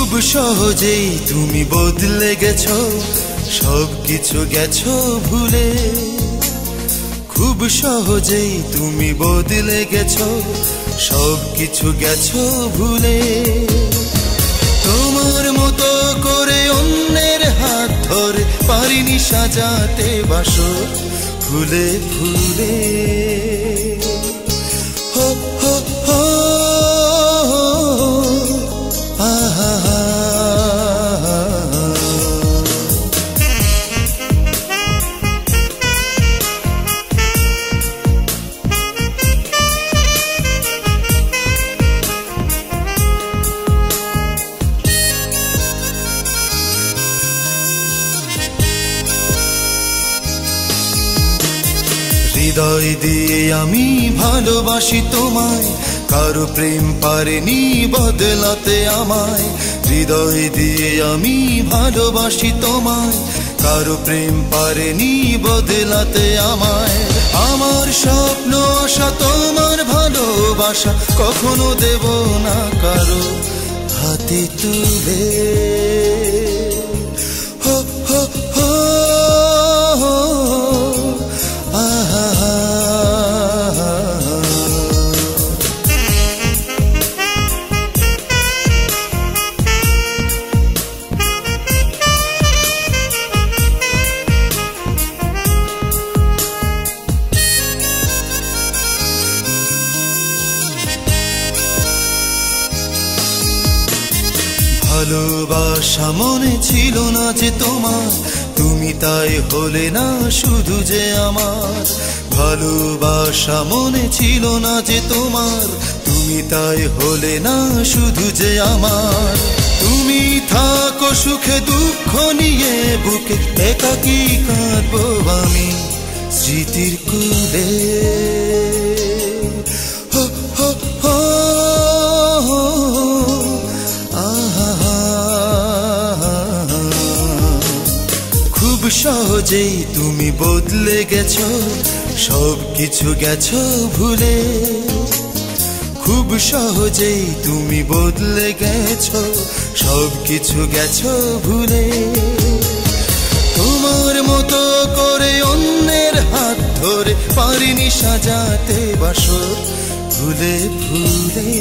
খুব সহজেই তুমি বদলে গেছো, সবকিছু গেছো ভুলে। খুব সহজেই তুমি বদলে গেছো, সবকিছু গেছো ভুলে। তোমার মতো করে অন্যের হাত ধরে পারিনি সাজাতে বাসর ফুলে ফুলে। হো হো হো আহা হৃদয় দিয়ে আমি ভালোবাসি তোমায়, কারো প্রেম পারেনি বদলাতে আমায়। হৃদয় দিয়ে আমি ভালোবাসি তোমায়, কারো প্রেম পারেনি বদলাতে আমায়। আমার স্বপ্ন আশা তোমার ভালোবাসা কখনো দেব না কারো হাতে তুলে। হো হো হো ভালোবাসা মনে ছিল না যে তোমার, তুমি তাই হলে না শুধু যে আমার। ভালোবাসা মনে ছিল না যে তোমার, তুমি তাই হলে না শুধু যে আমার। তুমি থাকো সুখে দুঃখ নিয়ে বুকে, একাকী কাঁদবো আমি স্মৃতির কুলে। হো হো হো খুব সহজেই তুমি বদলে গেছো, সবকিছু গেছো ভুলে। খুব সহজেই তুমি বদলে গেছো, সবকিছু গেছো ভুলে। তোমার মতো করে অন্যের হাত ধরে পারিনি সাজাতে বাসর ফুলে ফুলে।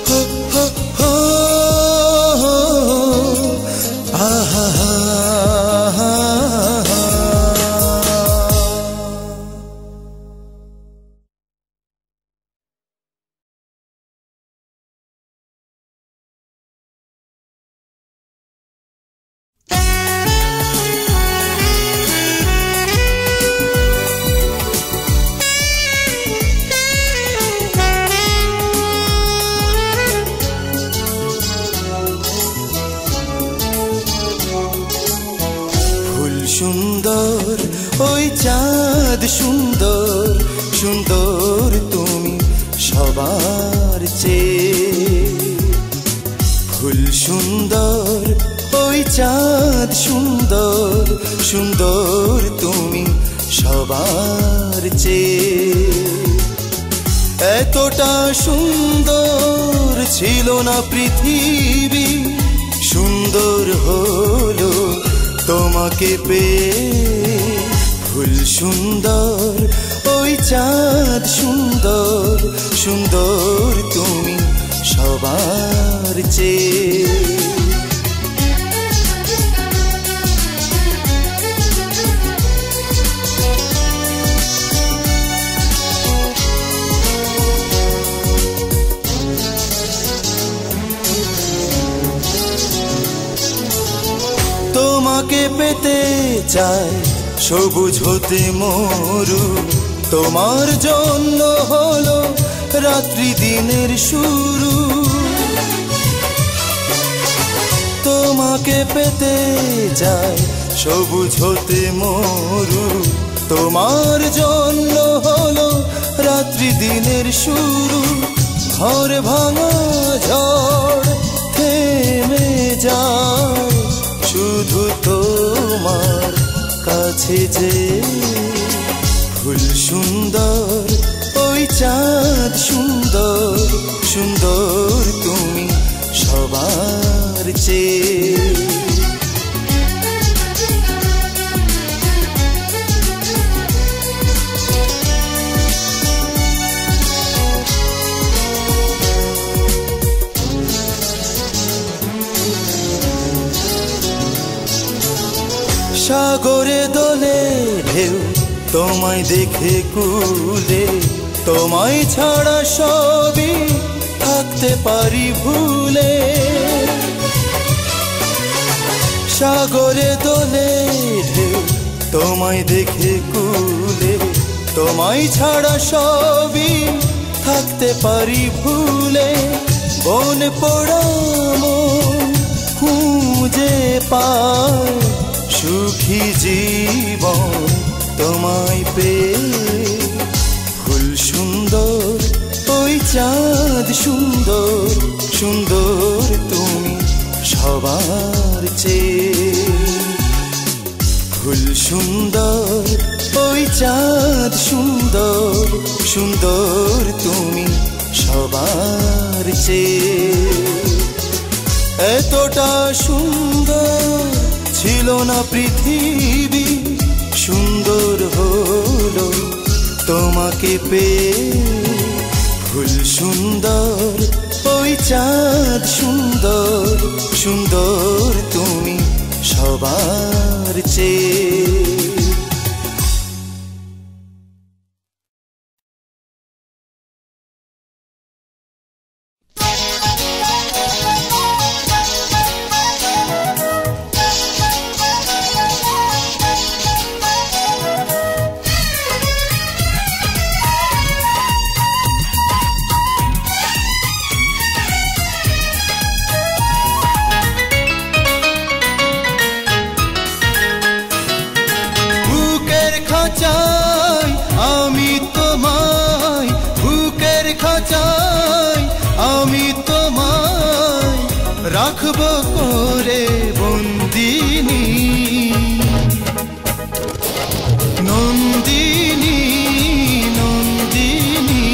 হো হো হো আহা সুন্দর ওই চাঁদ, সুন্দর সুন্দর তুমি সবার চেয়ে। ফুল সুন্দর ওই চাঁদ, সুন্দর সুন্দর তুমি সবার চেয়ে। এতটা সুন্দর ছিল না পৃথিবী, সুন্দর হলো তোমাকে পেয়ে। ফুল সুন্দর ওই চাঁদ, সুন্দর সুন্দর তুমি সবার চেয়ে। তোমাকে পেতে চাই সবুজ হতে মরু, তোমার জন্য হলো রাত্রি দিনের শুরু। তোমাকে পেতে চাই সবুজ হতে মরু, তোমার জন্য হলো রাত্রি দিনের শুরু। ঘর ভাঙা ঝড় থেমে যায় শুধু তোমার কাছে যে। ফুল সুন্দর ওই চাঁদ, সুন্দর সুন্দর তুমি চেয়ে। সাগরে দোলে ঢেউ তোমায় দেখে কুলে, তোমায় ছাড়া সবই থাকতে পারি ভুলে। সাগরে দোলে ঢেউ তোমায় দেখে কুলে, তোমায় ছাড়া সবই থাকতে পারি ভুলে। বন পোড়া মন খুঁজে পায় সুখী জীবন তোমায় পেয়ে। ফুল সুন্দর ওই চাঁদ সুন্দর, সুন্দর তুমি সবার চেয়ে। ফুল সুন্দর ওই চাঁদ সুন্দর, সুন্দর তুমি সবার চেয়ে। এতটা সুন্দর ছিল না পৃথিবী, সুন্দর হলো তোমাকে পেয়ে। ফুল সুন্দর ওই চাঁদ সুন্দর, সুন্দর তুমি সবার চেয়ে। রাখবো করে বন্দিনী, নন্দিনী নন্দিনী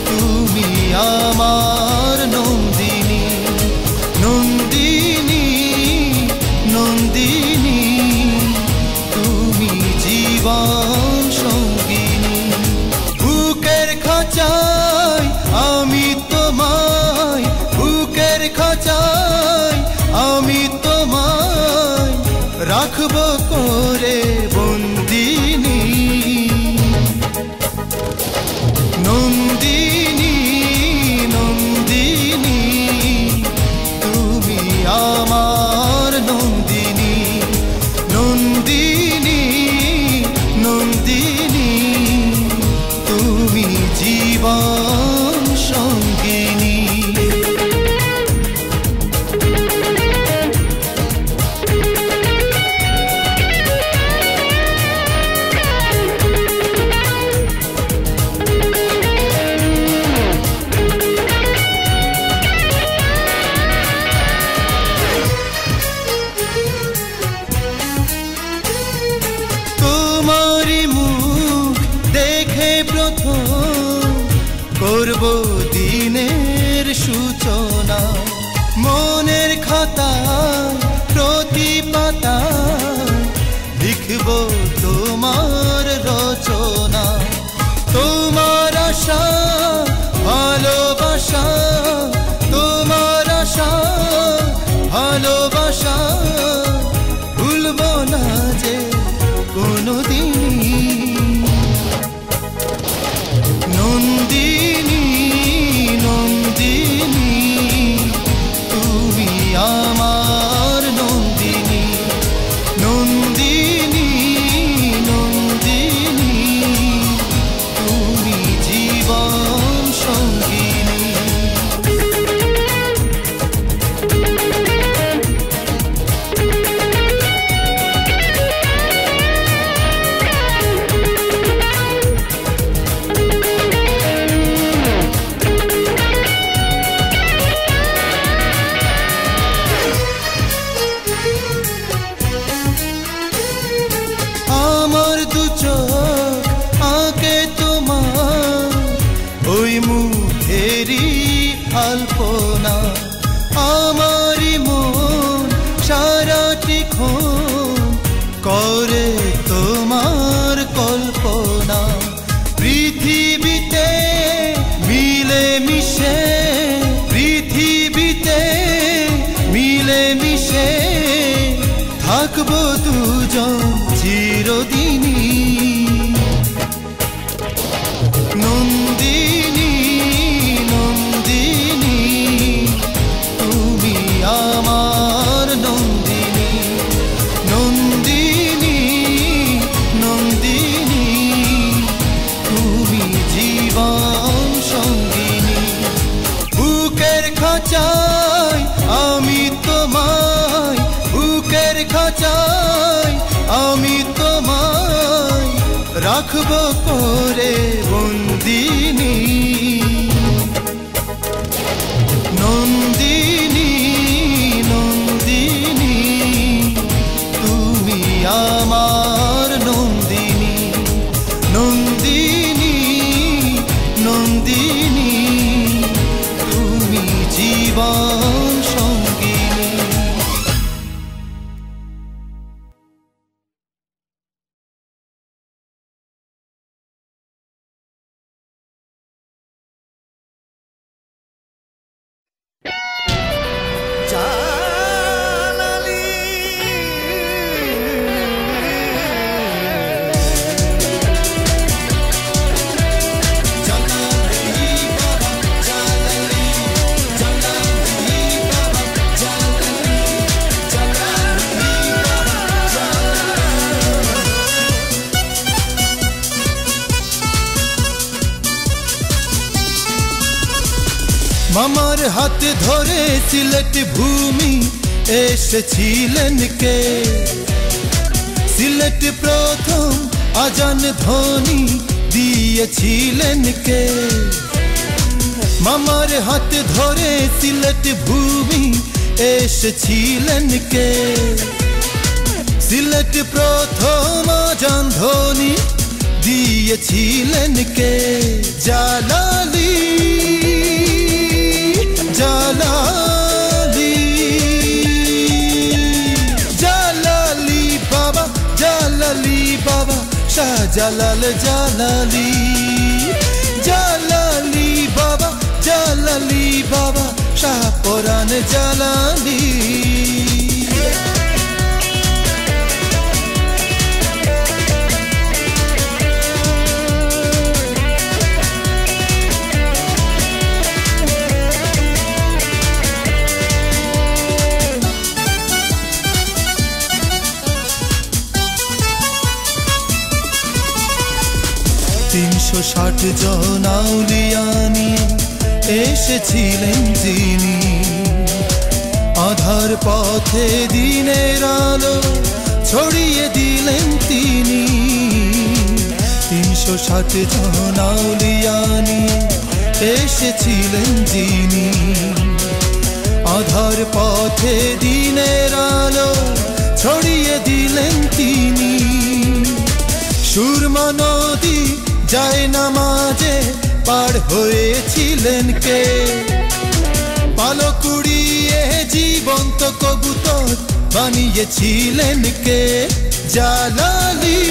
তুমি আমার নন্দিনী। নন্দিনী নন্দিনী তুমি জীবন সঙ্গিনী। বুকের খাঁচায় আমি তোমায়, বুকের খাঁচায় আমি তোমায় রাখবো করে বন্দিনী। নন্দিনী নন্দিনী তুমি আমার নন্দিনী। নন্দিনী নন্দিনী তুমি জীবন সঙ্গিনী। তোমারি মুখ দেখে প্রথম করব দিনের সূচনা। মনের খাতায় প্রতি পাতায় লিখব তোমার রচনা। তোমার আশা ভালোবাসা, তোমার আশা ভালোবাসা ভুলব না যে কোনদিনই। নন্দিনী নন্দিনী তুমি আমার নন্দিনী। নন্দিনী নন্দিনী তুমি জীবন সঙ্গিনী। আমার দু চোখ আঁকে তোমার ওই মুখেরই আলপনা। আমারই যখন করে তোমার কল্পনা, পৃথিবীতে মিলে মিশে, পৃথিবীতে মিলে মিশে থাকবো দুজন চিরদিনই। নন্দিনী নন্দিনী তুমি আমার নন্দিনী, নন্দিনী নন্দিনী তুমি জীবন সঙ্গিনী। বুকের খাঁচায় আমি তোমায়, বুকের খাঁচায় আমি তোমায় রাখবো করে বন্দিনী। নন্দিনী নন্দিনী তুমি আমার নন্দিনী, নন্দিনী নন্দিনী তুমি জীবন সঙ্গিনী। মামার হাত ধরে সিলেট ভূমি এসেছিলেন কে, সিলেট প্রথম আজান ধ্বনি দিয়েছিলেন কে। মামার হাত ধরে সিলেট ভূমি এসেছিলেন কে, সিলেট প্রথম আজান ধ্বনি দিয়েছিলেন কে। জালালি জালালি জালালি বাবা, জালালি বাবা শাহজালাল জালালি, জালালি বাবা, জালালি বাবা শাহপরান জালালি। তিনশো 60 জন আউলিয়া নিয়ে এসেছিলেন যিনি, আধার পথে দিনের আলো ছড়িয়ে দিলেন তিনি। 360 জন আউলিয়া নিয়ে এসেছিলেন যিনি, আধার পথে দিনের আলো ছড়িয়ে দিলেন তিনি। সুরমা নদী যায় নামাজে পার হয়েছিলেন কে, পালক উড়িয়ে জীবন্ত কবুতর বানিয়েছিলেন কে। জালালি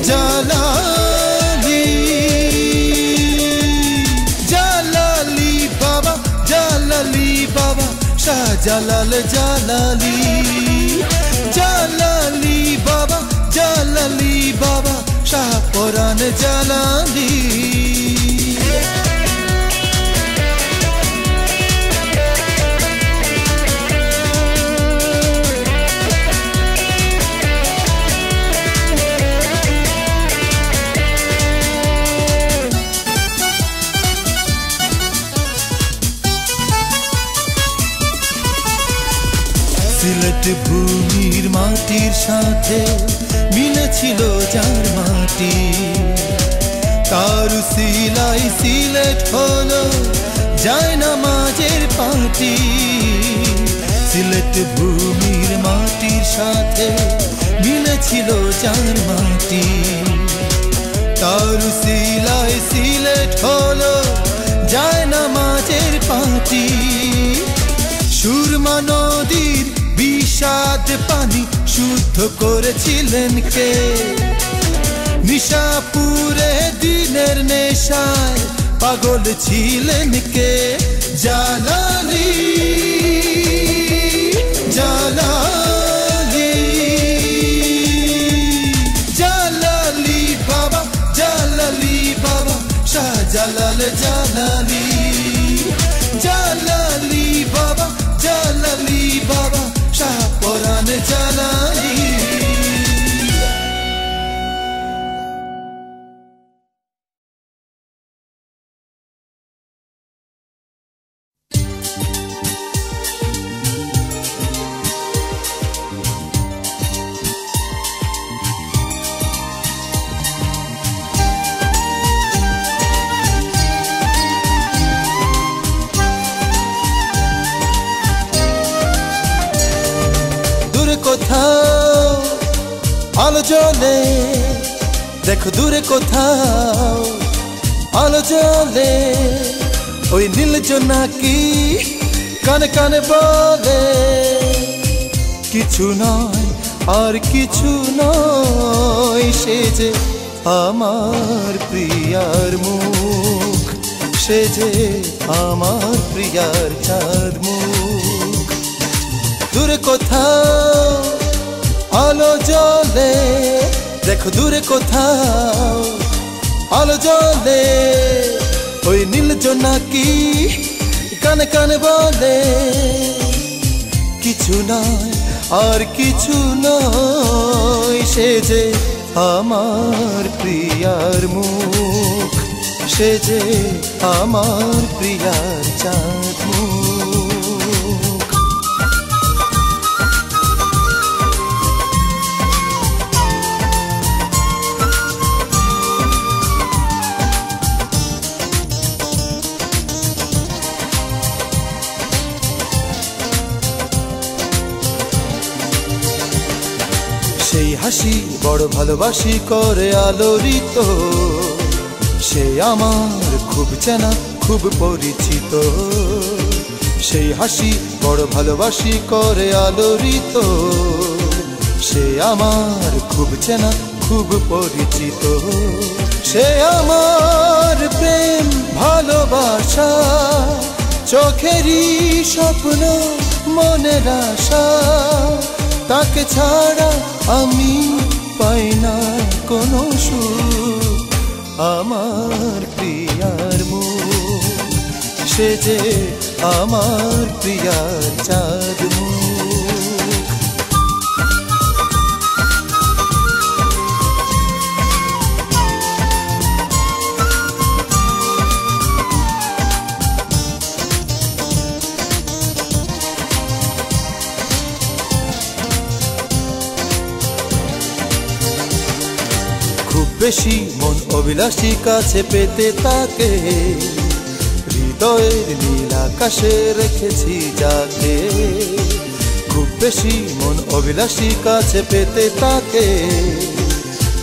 জালালি জালালি বাবা, জালালি বাবা শাহজালাল জালালি, জালালি বাবা, জালালি বাবা শাহপরান জালালি। সিলেট ভূমির মাটির সাথে মিলেছিল যার মাটি, তার সিলাই সিলেট হলো যায় নামাজের পাটি। সিলেট ভূমির মাটির সাথে মিলেছিল যার মাটি, তার সিলাই সিলেট হলো যায় নামাজের পাটি। সুরমা নদীর বিষাদ পানি শুদ্ধ করেছিলেন কে? নিশাপুরে দিনের নেশায় পাগল ছিলেন কে? জালালি জালালি জালালি বাবা, জালালি বাবা, শাহজালাল জালালি। জালালি বাবা, জালালি বাবা, শাহপরান জালালি। কোথাও আলো জ্বলে, দেখো দূরে কোথাও আলো জ্বলে, ওই নীল জোনাকি কানে কানে বলে কিছু নয় আর কিছু নয়, সে যে আমার প্রিয়ার মুখ, সে যে আমার প্রিয়ার চাঁদ মুখ। দূরে কোথাও আলো জ্বলে, দেখো দূরে কোথাও আলো জ্বলে, ওই নীল জোনাকি কানে কানে বলে কিছু নয় আর কিছু নয়, সে যে আমার প্রিয়ার মুখ, সে যে আমার প্রিয়ার চাঁদ মুখ। সেই হাসি বড় ভালোবাসি করে আলোড়িত, সে আমার খুব চেনা খুব পরিচিত। সেই হাসি বড় ভালোবাসি করে আলোড়িত, সে আমার খুব চেনা খুব পরিচিত। সে আমার প্রেম ভালোবাসা, চোখেরই স্বপ্ন মনের আশা, তাকে ছাড়া আমি পাই না কোনো সুখ। আমার প্রিয়ার মুখ, সে যে আমার প্রিয়ার চাঁদ মুখ। খুব বেশি মন অভিলাষী কাছে পেতে তাকে, হৃদয়ের নীল আকাশে রেখেছি যাকে। খুব বেশি মন অভিলাষী কাছে পেতে তাকে,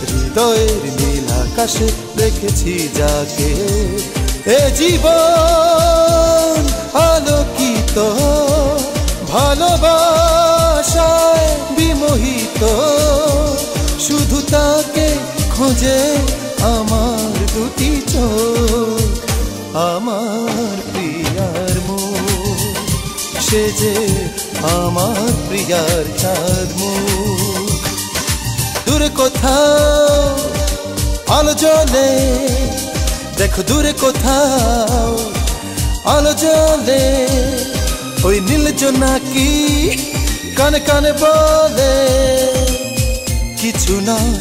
হৃদয়ের নীল আকাশে রেখেছি যাকে। এ জীবন আলোকিত ভালোবাসায় বিমোহিত, শুধু তাকে খোঁজে আমার দুটি চোখ। আমার প্রিয়ার মুখ, সে যে আমার প্রিয়ার চাঁদ মুখ। দূরে কোথাও আলো জ্বলে, দেখো দূরে কোথাও আলো জ্বলে, ওই নীল জোনাকি কানে কানে বলে কিছু নয়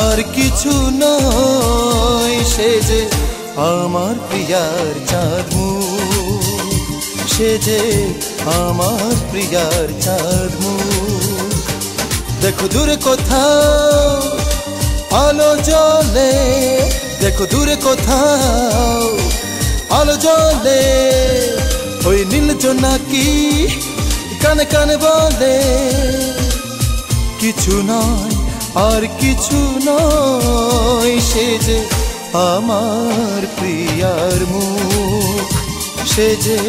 আর কিছু নয়, সে যে আমার প্রিয়ার চাঁদ মুখ, সে যে আমার প্রিয়ার চাঁদ মুখ। দেখো দূরে কোথাও আলো জ্বলে, দেখো দূরে কোথাও আলো জ্বলে, ওই নীল জোনাকি কানে কানে বলে কিছু নয় আর কিছু নয়, সে যে আমার প্রিয়ার মুখ, সে যে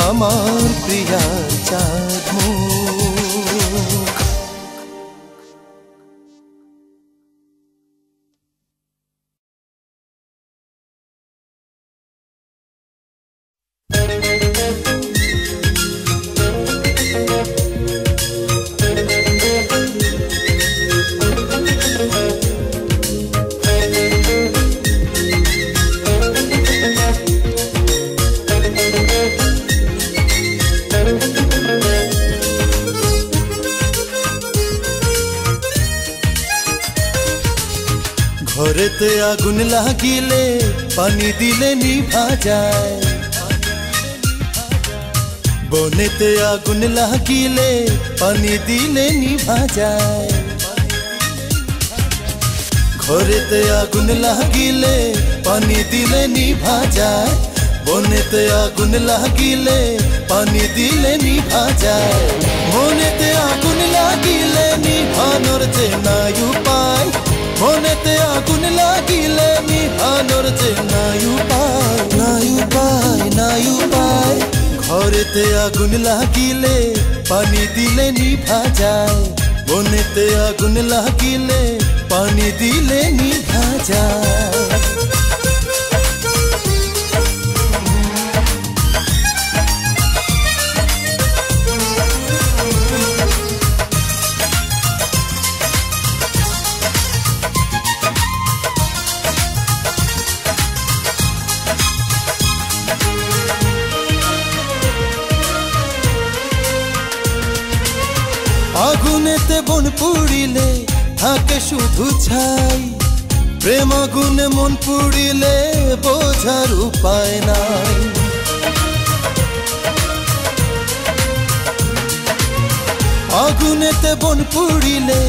আমার প্রিয়ার চাঁদ মুখ। ঘরেতে আগুন লাগিলে পানি দিলে নিভা যায়, বনেতে আগুন লাগিলে পানি দিলে নিভা যায়। ঘরেতে আগুন লাগিলে পানি দিলে নিভা যায়, বনেতে আগুন লাগিলে পানি দিলে নিভা যায়। মনেতে আগুন লাগিলে নিভানোর যে নাই উপায়, মনেতে আগুন লাগিলে নিভানোর যে নাই উপায়, নাই উপায়, নাই উপায়। ঘরেতে আগুন লাগিলে পানি দিলে নিভা যায়, বনেতে আগুন লাগিলে পানি দিলে নিভা যায়। আগুনেতে বন পুড়িলে থাকে শুধু ছাই, প্রেম আগুনে মন পুড়িলে বোঝার উপায় নাই। আগুনেতে বন পুড়িলে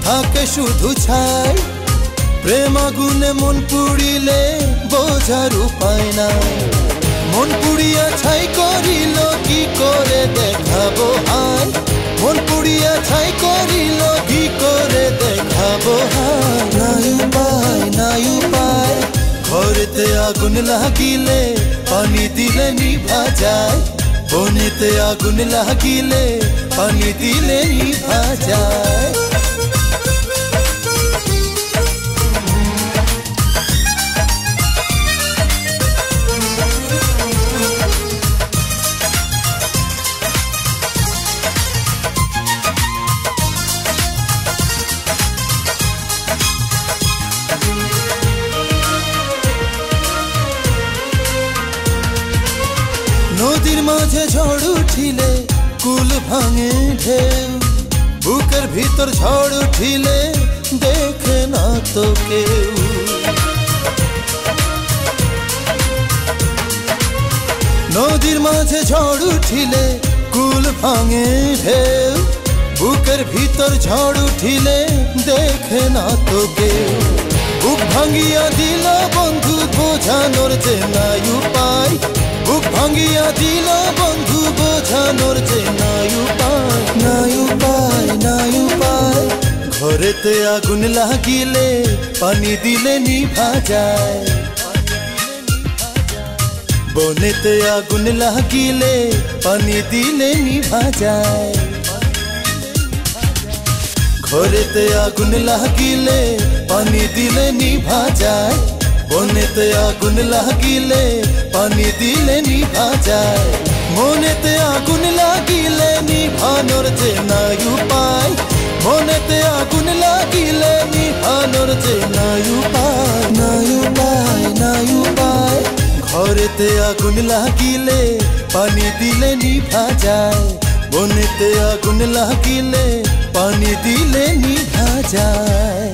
থাকে শুধু ছাই, প্রেম আগুনে মন পুড়িলে বোঝার উপায় নাই। মন পুড়িয়া ছাই করিল কি করে দেখাবো হায়, মন পুড়িয়া ছাই করিল কি করে দেখাবো হায়। নাই উপায়, নাই উপায়। ঘরেতে আগুন লাগিলে পানি দিলে নিভা যায়, বনেতে আগুন লাগিলে পানি দিলে নিভা যায়। নদীর মাঝে ঝড় উঠিলে কুল ভাঙে ঢেউ, বুকের ভিতর ঝড় উঠিলে দেখে না তো কেউ। নদীর মাঝে ঝড় উঠিলে কুল ভাঙে ঢেউ, বুকের ভিতর ঝড় উঠিলে দেখে না তো কেউ। বুক ভাঙিয়া দিল বন্ধু বোঝানোর যে নাই উপায়, বুক ভাঙিয়া দিল বন্ধু বোঝানোর যে নাই উপায়, নাই উপায়, নাই উপায়। ঘরেতে আগুন লাগিলে পানি দিলে নিভা যায়, বনেতে আগুন লাগিলে পানি দিলে নিভা যায়। ঘরেতে আগুন লাগিলে পানি দিলে নিভা যায়, বনেতে আগুন লাগিলে পানি দিলে নিভা যায়। মনেতে আগুন লাগিলে নিভানোর যে নাই উপায়, মনেতে আগুন লাগিলে নিভানোর যে নাই উপায়, নাই উপায়, নাই উপায়। ঘরেতে আগুন লাগিলে পানি দিলে নিভা যায়, বনেতে আগুন লাগিলে পানি দিলে নিভা যায়।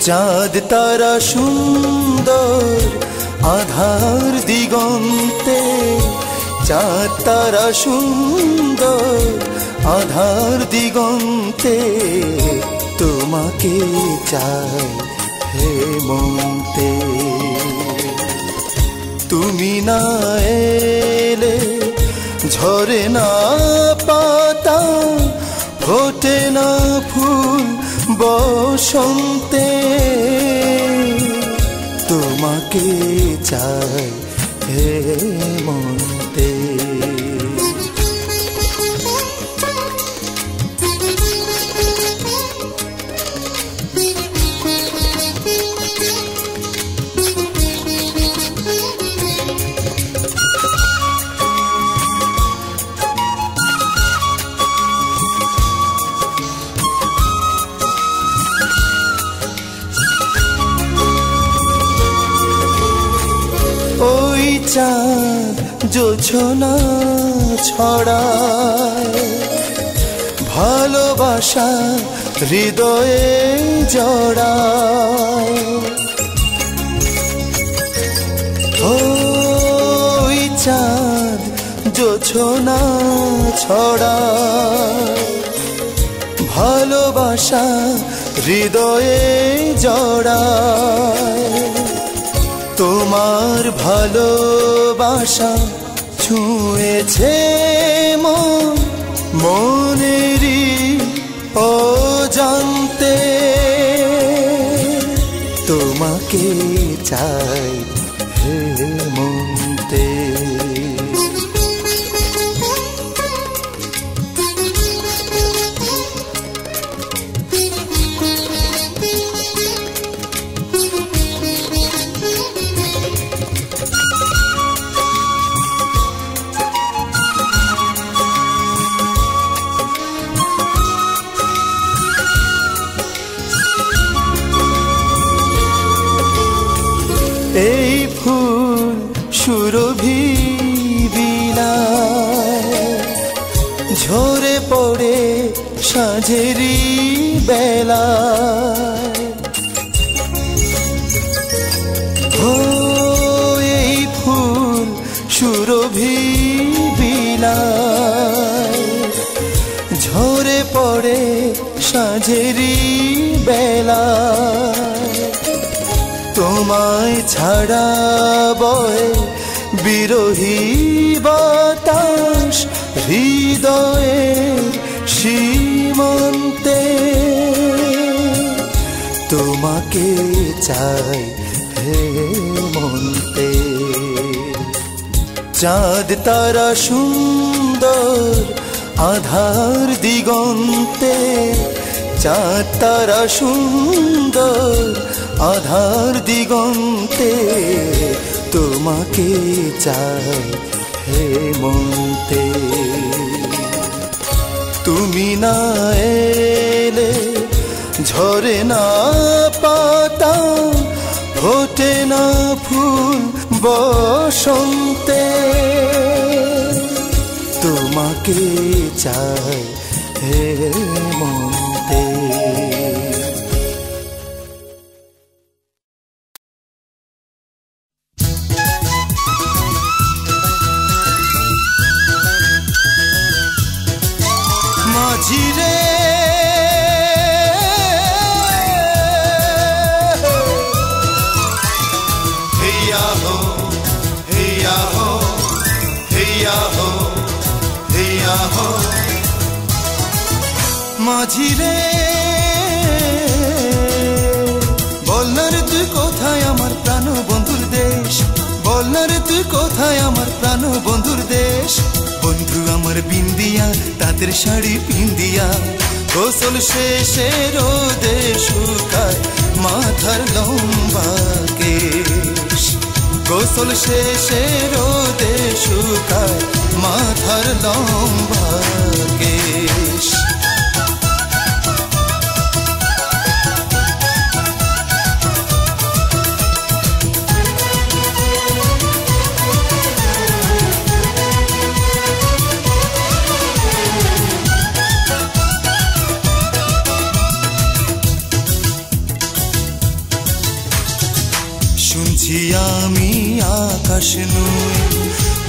চাঁদ তারা সুন্দর আধার দিগন্তে, চাঁদ তারা সুন্দর আধার দিগন্তে, তোমাকে চাই হে মন্তে। তুমি না এলে ঝরে না পাতা, ফোটে না ফুল বসন্তে, তোমাকে চাই হে মন্তে। চাঁদ জোছনা ছড়ায় ভালোবাসা হৃদয়ে জড়ায় ওই চাঁদ জোছনা ছড়ায় ভালোবাসা হৃদয়ে জড়ায় তোমার ভালোবাসা ছুঁয়েছে মনেরই অজান্তে তোমাকে চাই হে মনতে এই ফুল সুরভি বিলায় ঝরে পড়ে সাঁঝেরি বেলায় ও এই ফুল সুরভি বিলায় ঝরে পড়ে সাঁঝেরি বেলায় তোমায় ছাড়া বয় বিরহী বাতাস হৃদয়ের সীমান্তে তোমাকে চাই হে মনতে চাঁদ তারা সুন্দর আধার দিগন্তে চাঁদ তারা সুন্দর আধার দিগন্তে তোমাকে চাই হে মনতে তুমি না এলে ঝরে না পাতা ফোটে না ফুল বসন্তে তোমাকে চাই হে মনতে মাঝিরে হেয়া হো হেয়া হো হেয়া হো হেয়া হো মাঝিরে বল না রে তুই কোথায় আমার প্রাণ বন্ধুর দেশ বল না রে তুই কোথায় আমার প্রাণ বন্ধুর দেশ বন্ধু আমার বিন্দিয়া তাদের শাড়ি পিন্দিয়া গোসল শেষে রোদে শুকায় মাথার লম্বা কেশ গোসল শেষে রোদে শুকায় মাথার লম্বা কেশ শুনছি আমি আকাশ নুয়ে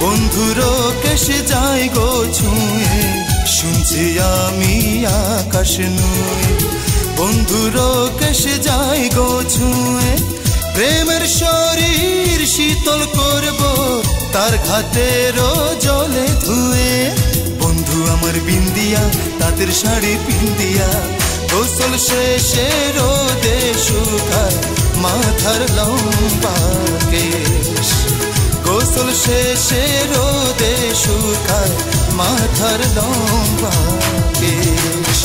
বন্ধুর কেসে যাই গো ছুঁয়ে শুনছি আমি আকাশ নুয়ে বন্ধুর কেসে যাই গো ছুঁয়ে প্রেমের শরীর শীতল করব তার ঘাটেরও জলে ধুয়ে বন্ধু আমার বিন্দিয়া তাদের শাড়ি পিন্দিয়া গোসল শেষে রোদে শুকায় মাথার লম্বা কেশ গোসল শেষে রোদে শুকায় মাথার লম্বা কেশ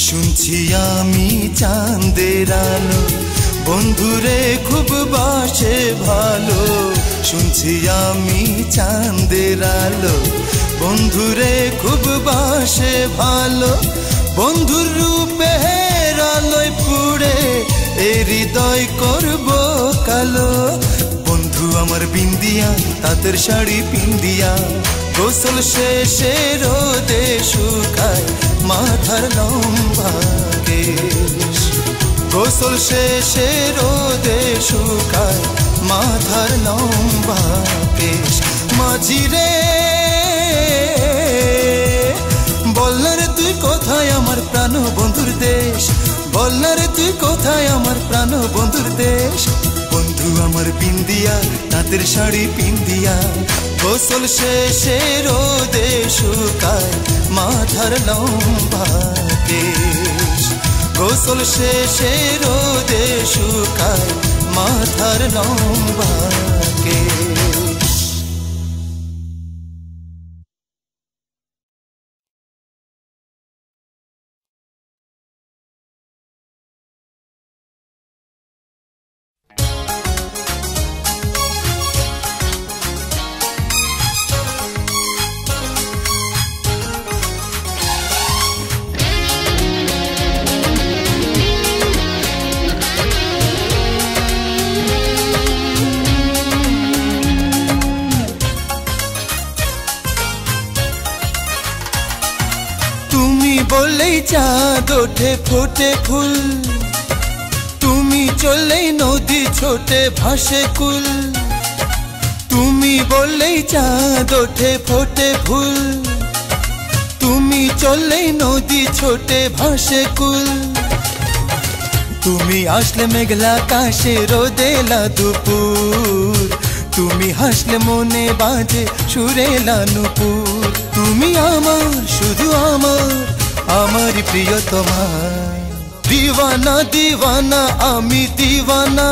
শুনছি শুনছি আমি চাঁদের আলো, বন্ধুরে খুব বাসে ভালো। শুনছি আমি চাঁদের আলো, বন্ধুরে খুব বাসে ভালো। বন্ধুর রূপের আলোয় পুড়ে এ হৃদয় করব কালো। বন্ধু আমার বিন্দিয়া তাঁতের শাড়ি পিন্দিয়া, গোসল শেষে রোদে শুকায় মাথার লম্বা কেশ। গোসল শেষে রোদে শুকায় মাথার লম্বা কেশ। মাঝিরে বলনা রে তুই কোথায় আমার প্রাণ বন্ধুর দেশ, বলনা রে তুই কোথায় আমার প্রাণ বন্ধুর দেশ। বন্ধু আমার বিন্দিয়া তাঁতের শাড়ি পিন্দিয়া, গোসল শেষে রোদে শুকায় মাথার লম্বা কেশ। গোসল শেষে রোদে শুকায় মাথার লম্বা কেশ। বললেই চাঁদ ওঠে ফোটে ফুল, তুমি চললেই নদী ছোটে ভাসে কুল। তুমি বললেই চাঁদ ওঠে ফোটে ফুল, তুমি চললেই নদী ছোটে ভাসে কুল। তুমি আসলে মেঘলা আকাশে রোদেলা দুপুর, তুমি হাসলে মনে বাজে সুরেলা নুপুর। তুমি আমার শুধু আমার, আমার প্রিয়তমা। দিওয়ানা দিওয়ানা আমি দিওয়ানা,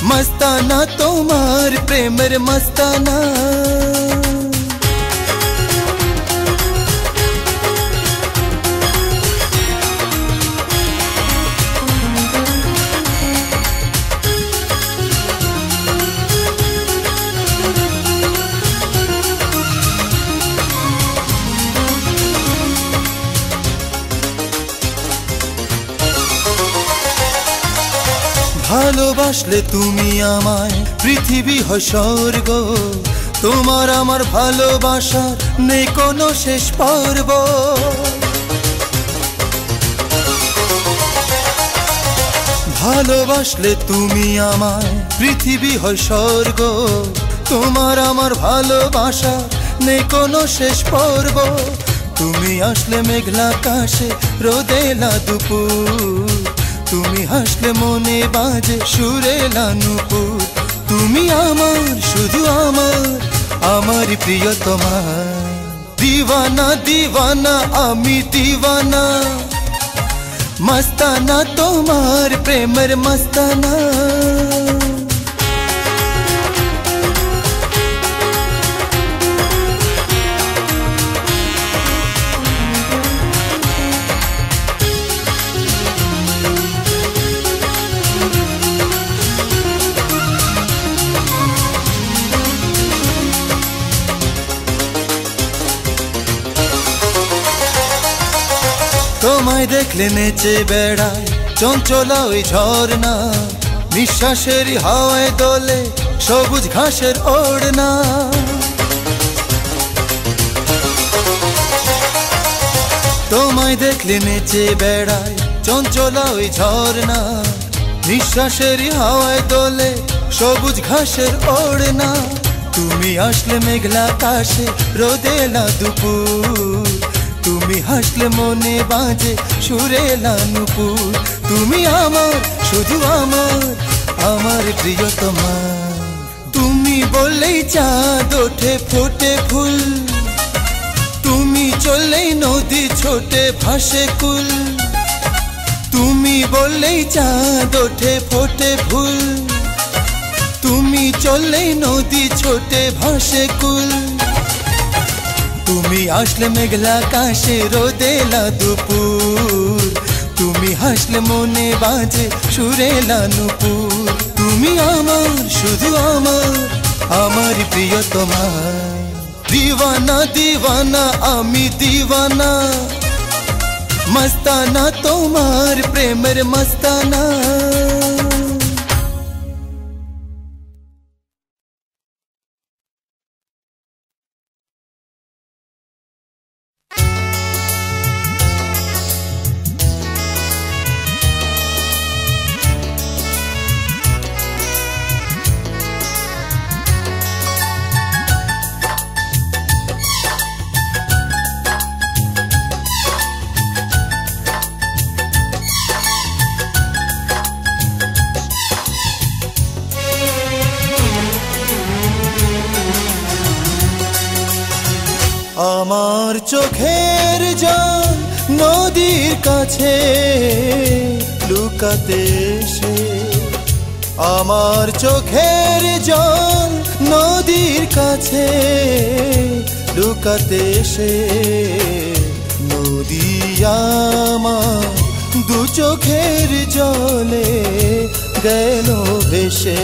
মস্তানা তোমার প্রেমের মস্তানা। ভালোবাসলে তুমি আমায় পৃথিবী হয় স্বর্গ, তোমার আমার ভালোবাসার নেই কোনো শেষ পর্ব। ভালোবাসলে তুমি আমায় পৃথিবী হয় স্বর্গ, তোমার আমার ভালোবাসার নেই কোনো শেষ পর্ব। তুমি আসলে মেঘলা আকাশে রোদেলা দুপুর, তুমি হাসলে মনে বাজে সুরেলা নুপুর। তুমি আমার শুধু আমার, আমার প্রিয়তমা। দিওয়ানা দিওয়ানা আমি দিওয়ানা, মস্তানা তোমার প্রেমের মস্তানা। তোমায় দেখলে নেচে বেড়ায় চঞ্চলা ওই ঝর্ণা, নিঃশ্বাসের হাওয়ায় দোলে সবুজ ঘাসের ওড়না। তোমায় দেখলে নেচে বেড়ায় চঞ্চলা ওই ঝর্ণা, নিঃশ্বাসের হাওয়ায় দোলে সবুজ ঘাসের ওড়না। তুমি আসলে মেঘলা আকাশে রোদেলা দুপুর, তুমি হাসলে মনে বাজে সুরেলা নুপুর। তুমি আমার শুধু আমার, আমার প্রিয়তমা। তুমি বললেই চাঁদ ওঠে ফোটে ফুল, তুমি চললেই নদী ছোটে ভাসে কুল। তুমি বললেই চাঁদ ওঠে ফোটে ফুল, তুমি চললেই নদী ছোটে ভাসে কুল। তুমি আসলে মেঘলা আকাশে রোদেলা দুপুর, হাসলে মনে বাজে সুরেলা নূপুর। তুমি আমার শুধু আমার, আমার প্রিয়তমা। দিওয়ানা দিওয়ানা আমি দিওয়ানা, মস্তানা তোমার প্রেমের মস্তানা। আমার চোখের জল নদীর কাছে লুকাতে এসে, আমার চোখের জল নদীর কাছে লুকাতে এসে, নদী আমার দু চোখের জলে গেল ভেসে।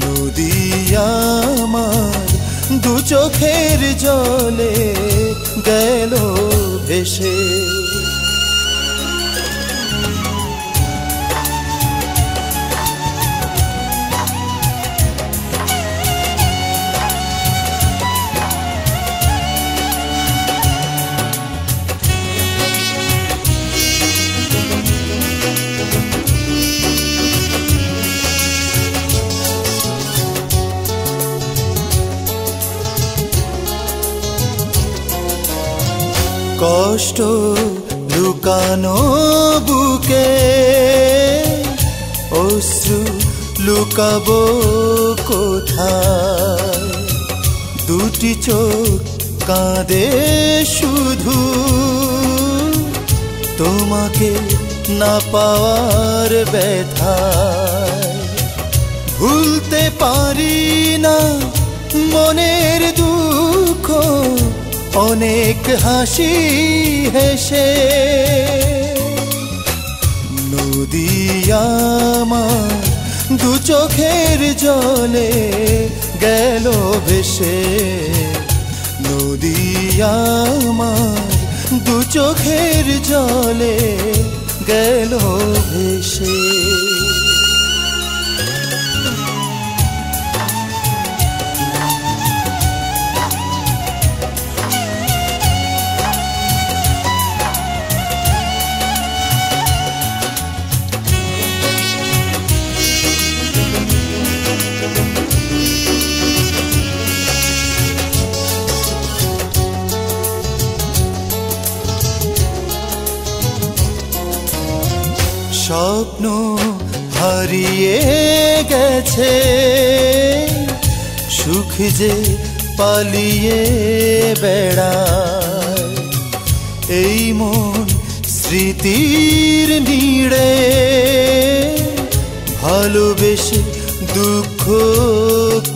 নদী আমার দু চোখের জলে গেল ভেসে। কষ্ট লুকানো বুকে, অশ্রু লুকাবো কোথায়? দুটি চোখ কাঁদে শুধু তোমাকে না পাওয়ার ব্যথায়। ভুলতে পারি না মনের দুঃখ, অনেক হাসি হেসে। নদী আমার দু চোখের জলে গেল ভেসে। নদী আমার দু চোখের জলে গেল ভেসে। স্বপ্ন হারিয়ে গেছে, সুখ যে পালিয়ে বেড়ায়। এই মন স্মৃতির নিড়ে ভালোবেসে দুঃখ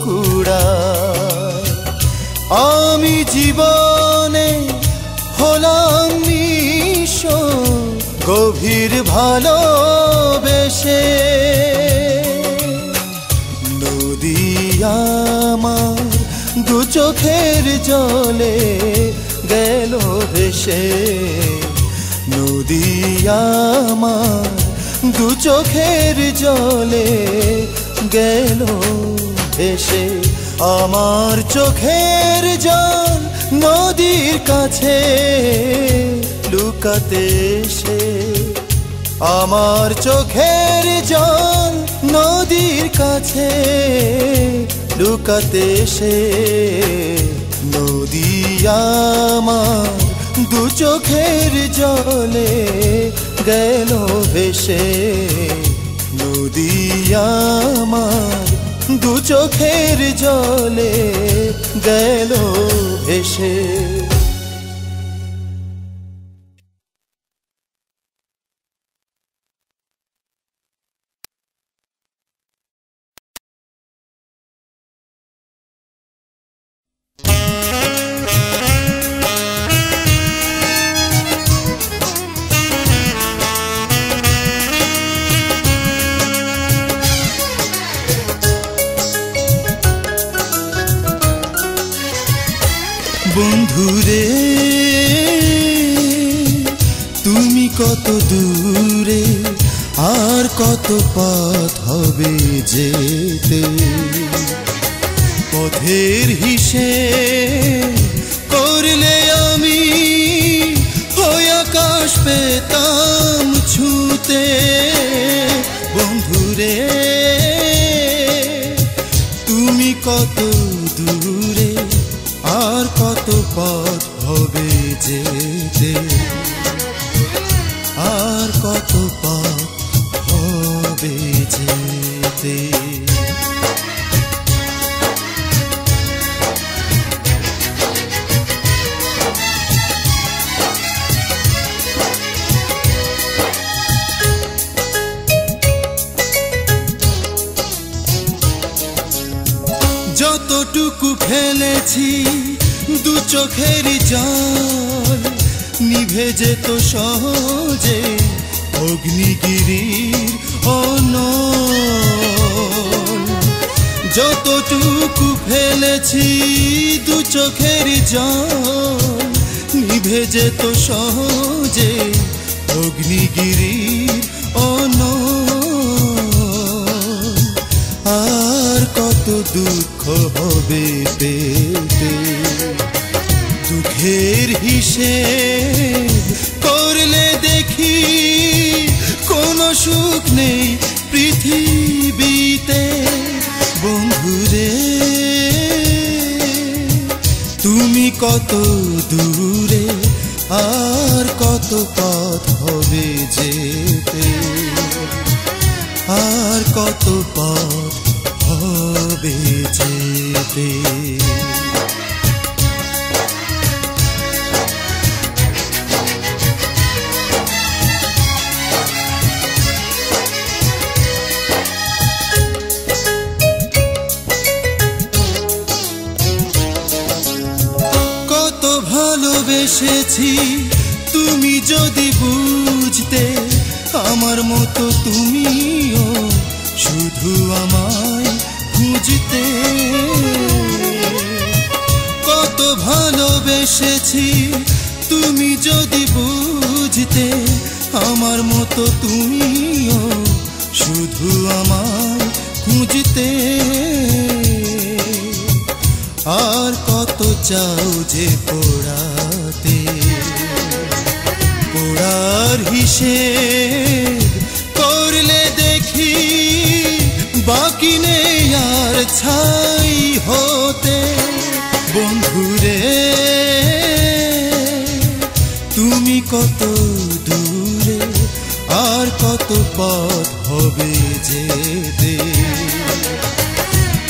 কুড়ায়। আমি জীবনে হলাম নিঃস্ব গভীর ভালোবেসে। নদী আমার দু চোখের জলে গেল ভেসে। নদী আমার দু চোখের জলে গেল ভেসে। আমার চোখের জল নদীর কাছে লুকাতে এসে, আমার চোখের জল নদীর কাছে লুকাতে এসে। নদী আমার দু চোখের জলে গেল ভেসে। নদী আমার দু চোখের জলে গেল ভেসে। কত দূরে আর কত পথ হবে যেতে পথের হিসেব করলে আমি ওই আকাশ পেতাম ছুঁতে বন্ধুরে তুমি কত দূরে আর কত পথ হবে যেতে আর কত পথ হবে যেতে যতটুকু ফেলেছি দু চোখের জল নিভে যেত সহজে অগ্নিগিরির অনল যতটুকু ফেলেছি দু চোখের জল নিভে যেত সহজে অগ্নিগিরির অনল আর কত দুঃখ হবে পেতে দুঃখের হিসেব করলে দেখি কোনো সুখ নেই পৃথিবীতে বন্ধুরে তুমি কত দূরে আর কত পথ হবে যেতে আর কত পথ হবে যেতে কত ভালোবেসেছি তুমি যদি বুঝতে আমার মতো তুমিও শুধু আমায় খুঁজতে কত ভালোবেসেছি তুমি যদি বুঝতে আমার মতো তুমিও শুধু আমায় খুঁজতে আর কত চাও যে পোড়াতে পোড়ার হিসেব করলে দেখি বাকি নেই আর ছাই হতে বন্ধুরে তুমি কত দূরে আর কত পথ হবে যেতে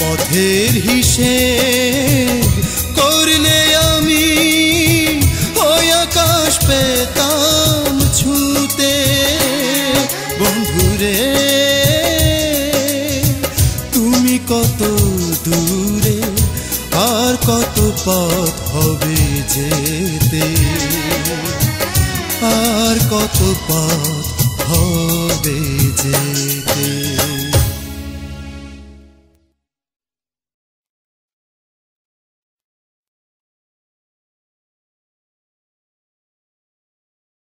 পথের হিসেব করলে আমি ওই আকাশ পেতাম ছুঁতে বন্ধুরে তুমি কত দূরে আর কত পথ হবে যেতে আর কত পথ হবে যেতে